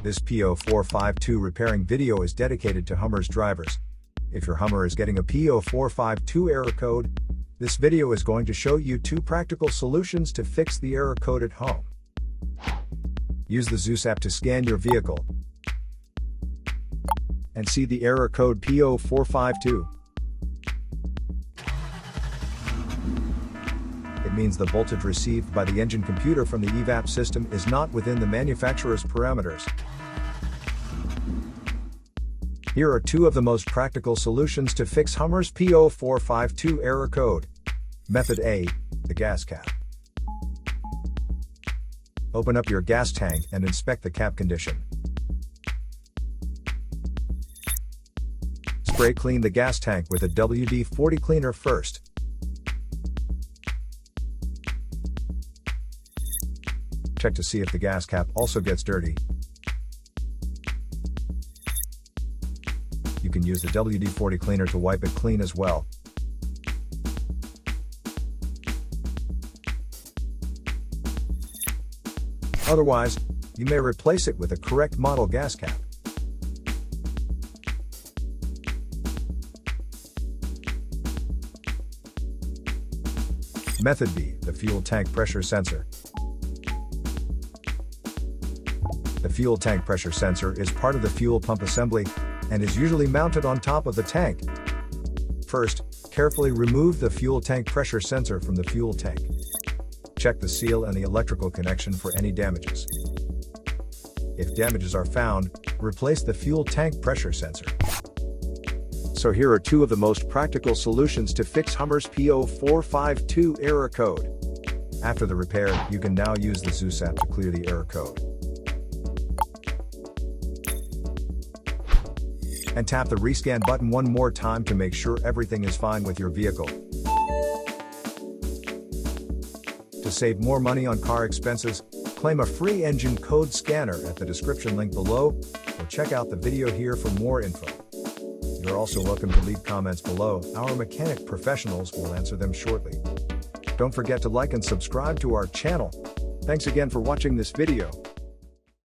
This P0452 repairing video is dedicated to Hummer's drivers. If your Hummer is getting a P0452 error code, this video is going to show you 2 practical solutions to fix the error code at home. Use the Zeus app to scan your vehicle and see the error code P0452. It means the voltage received by the engine computer from the EVAP system is not within the manufacturer's parameters. Here are 2 of the most practical solutions to fix Hummer's P0452 error code. Method A, the gas cap. Open up your gas tank and inspect the cap condition. Spray clean the gas tank with a WD-40 cleaner first. Check to see if the gas cap also gets dirty. You can use the WD-40 cleaner to wipe it clean as well. Otherwise, you may replace it with a correct model gas cap. Method B, the fuel tank pressure sensor. The fuel tank pressure sensor is part of the fuel pump assembly and is usually mounted on top of the tank. First, carefully remove the fuel tank pressure sensor from the fuel tank. Check the seal and the electrical connection for any damages. If damages are found, replace the fuel tank pressure sensor. So here are 2 of the most practical solutions to fix Hummer's P0452 error code. After the repair, you can now use the Zeus app to clear the error code. And tap the rescan button one more time to make sure everything is fine with your vehicle. To save more money on car expenses, claim a free engine code scanner at the description link below, or check out the video here for more info. You're also welcome to leave comments below. Our mechanic professionals will answer them shortly. Don't forget to like and subscribe to our channel. Thanks again for watching this video.